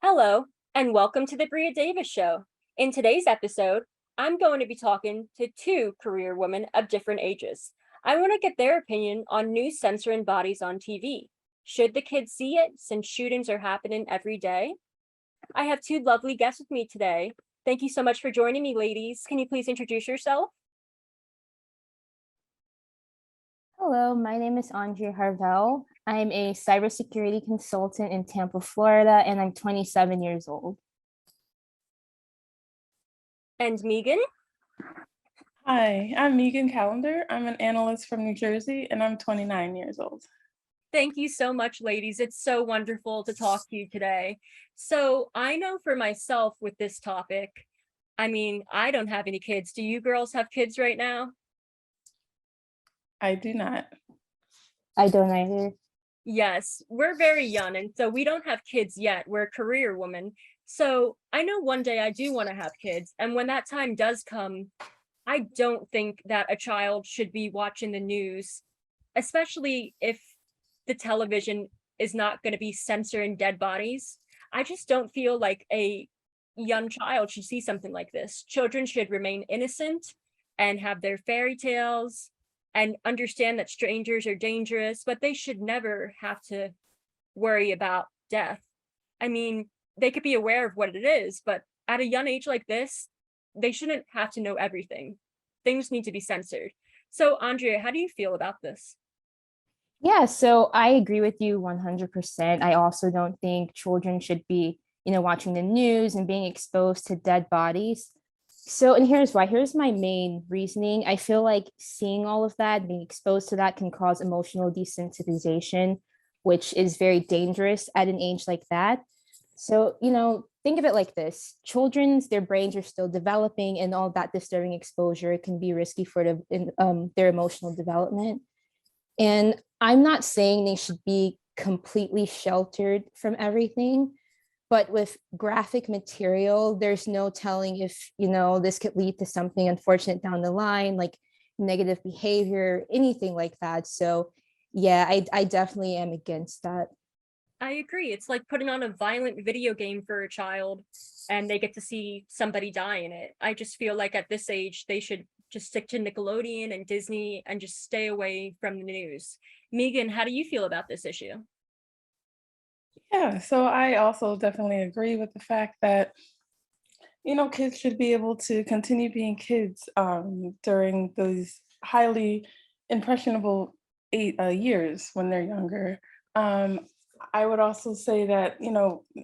Hello, and welcome to the Bria Davis Show. In today's episode, I'm going to be talking to two career women of different ages. I want to get their opinion on new censoring bodies on TV. Should the kids see it since shootings are happening every day? I have two lovely guests with me today. Thank you so much for joining me, ladies. Can you please introduce yourself? Hello, my name is Andrea Harvell. I'm a cybersecurity consultant in Tampa, Florida, and I'm 27 years old. And Megan? Hi, I'm Megan Callender. I'm an analyst from New Jersey, and I'm 29 years old. Thank you so much, ladies. It's so wonderful to talk to you today. So I know for myself with this topic, I don't have any kids. Do you girls have kids right now? I do not. I don't either. Yes, we're very young, and so we don't have kids yet. We're a career woman. So I know one day I do want to have kids. And when that time does come, I don't think that a child should be watching the news, especially if the television is not going to be censoring dead bodies. I just don't feel like a young child should see something like this. Children should remain innocent and have their fairy tales and understand that strangers are dangerous, but they should never have to worry about death. I mean, they could be aware of what it is, but at a young age like this, they shouldn't have to know everything. Things need to be censored. So, Andrea, how do you feel about this? Yeah, so I agree with you 100%. I also don't think children should be, watching the news and being exposed to dead bodies. So, and here's why. Here's my main reasoning. I feel like seeing all of that, being exposed to that can cause emotional desensitization, which is very dangerous at an age like that. So, think of it like this. Their brains are still developing, and all that disturbing exposure can be risky for their emotional development. And I'm not saying they should be completely sheltered from everything, but with graphic material, there's no telling if, this could lead to something unfortunate down the line, like negative behavior, anything like that. So, yeah, I definitely am against that. I agree. It's like putting on a violent video game for a child and they get to see somebody die in it. I just feel like at this age, they should just stick to Nickelodeon and Disney and just stay away from the news. Megan, how do you feel about this issue? Yeah, so I also definitely agree with the fact that, kids should be able to continue being kids during those highly impressionable years when they're younger. Um, I would also say that,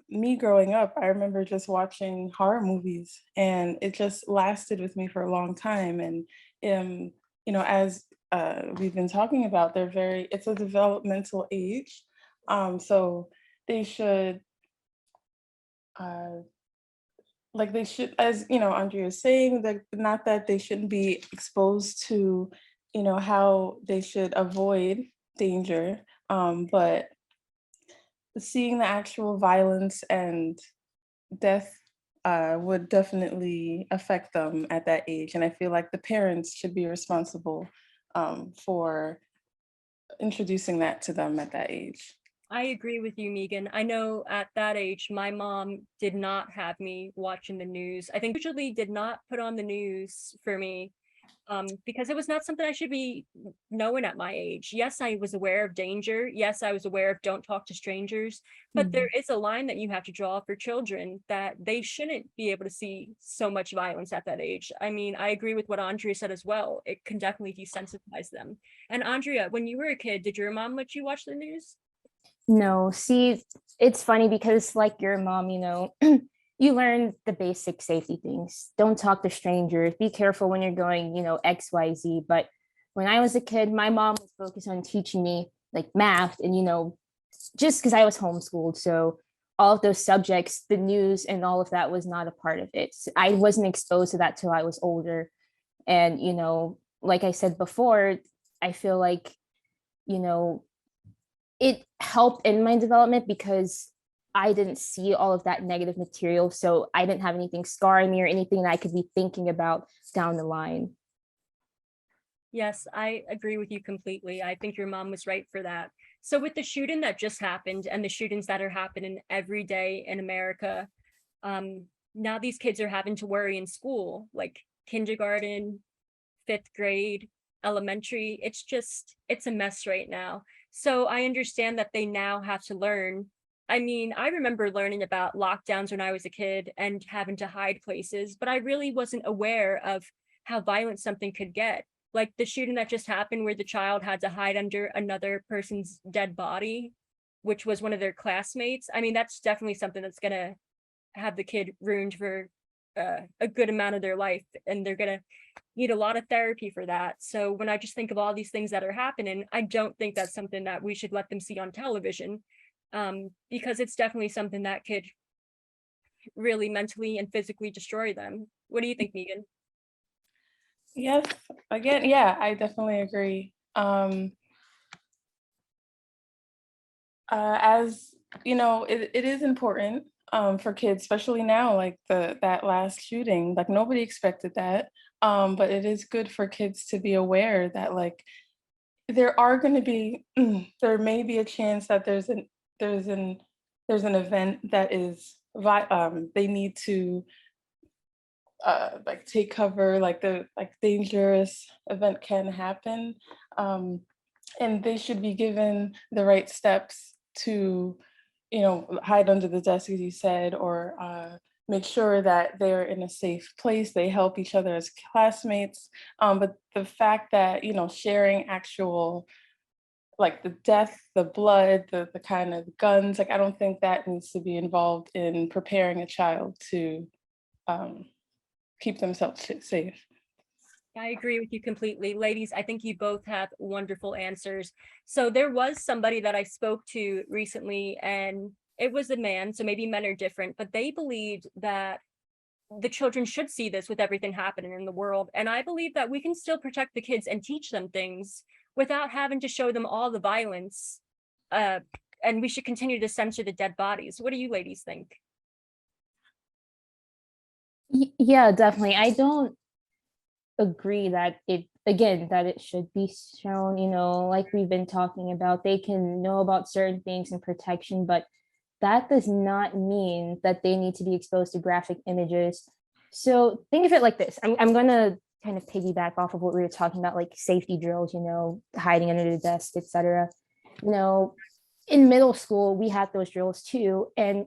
me growing up, I remember just watching horror movies and it just lasted with me for a long time. And, as we've been talking about, it's a developmental age. So they should, uh, they should, as, Andrea is saying, that not that they shouldn't be exposed to, how they should avoid danger, but seeing the actual violence and death would definitely affect them at that age. And I feel like the parents should be responsible for introducing that to them at that age. I agree with you, Megan. I know at that age, my mom did not have me watching the news. I think usually did not put on the news for me because it was not something I should be knowing at my age. Yes, I was aware of danger. Yes, I was aware of don't talk to strangers, but there Mhm. is a line that you have to draw for children that they shouldn't be able to see so much violence at that age. I mean, I agree with what Andrea said as well. It can definitely desensitize them. And Andrea, when you were a kid, did your mom let you watch the news? No, see, it's funny because like your mom, you learn the basic safety things. Don't talk to strangers. Be careful when you're going, XYZ. But when I was a kid, my mom was focused on teaching me like math and, just because I was homeschooled. So all of those subjects, the news and all of that was not a part of it. So I wasn't exposed to that till I was older. And, like I said before, I feel like, you know, it helped in my development because I didn't see all of that negative material. So I didn't have anything scarring me or anything that I could be thinking about down the line. Yes, I agree with you completely. I think your mom was right for that. So with the shooting that just happened and the shootings that are happening every day in America, now these kids are having to worry in school, like kindergarten, fifth grade, elementary. It's a mess right now. So I understand that they now have to learn. I mean, I remember learning about lockdowns when I was a kid and having to hide places, but I really wasn't aware of how violent something could get. Like the shooting that just happened where the child had to hide under another person's dead body, which was one of their classmates. I mean, that's definitely something that's gonna have the kid ruined for a good amount of their life, and they're gonna need a lot of therapy for that. So when I just think of all these things that are happening, I don't think that's something that we should let them see on television, because it's definitely something that could really mentally and physically destroy them. What do you think, Megan? Yes, again, yeah, I definitely agree. As you know, it is important for kids, especially now, like that last shooting, like nobody expected that. But it is good for kids to be aware that like there are going to be there may be a chance that there's an there's an event that is they need to like take cover, like the like dangerous event can happen, and they should be given the right steps to, you know, hide under the desk, as you said, or make sure that they're in a safe place. They help each other as classmates. But the fact that, you know, sharing actual like the death, the blood, the kind of guns, like I don't think that needs to be involved in preparing a child to um, keep themselves safe. I agree with you completely. Ladies, I think you both have wonderful answers. So there was somebody that I spoke to recently, and it was a man, so maybe men are different, but they believed that the children should see this with everything happening in the world. And I believe that we can still protect the kids and teach them things without having to show them all the violence. Uh, and we should continue to censor the dead bodies. What do you ladies think? Yeah, definitely. I don't agree that it again that it should be shown, like we've been talking about, they can know about certain things and protection, but that does not mean that they need to be exposed to graphic images. So think of it like this. I'm gonna kind of piggyback off of what we were talking about, like safety drills, hiding under the desk, etc. you know in middle school we had those drills too, and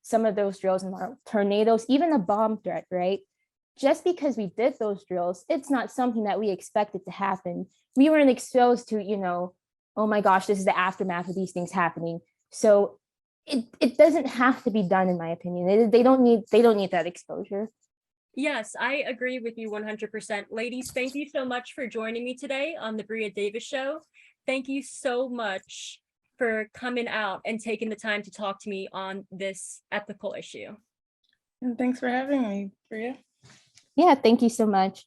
some of those drills involve tornadoes, even a bomb threat, right? Just because we did those drills, it's not something that we expected to happen. We weren't exposed to, oh my gosh, this is the aftermath of these things happening. So it doesn't have to be done, in my opinion. They don't need that exposure. Yes, I agree with you 100%. Ladies, thank you so much for joining me today on the Bria Davis Show. Thank you so much for coming out and taking the time to talk to me on this ethical issue. And thanks for having me, Bria. Yeah, thank you so much.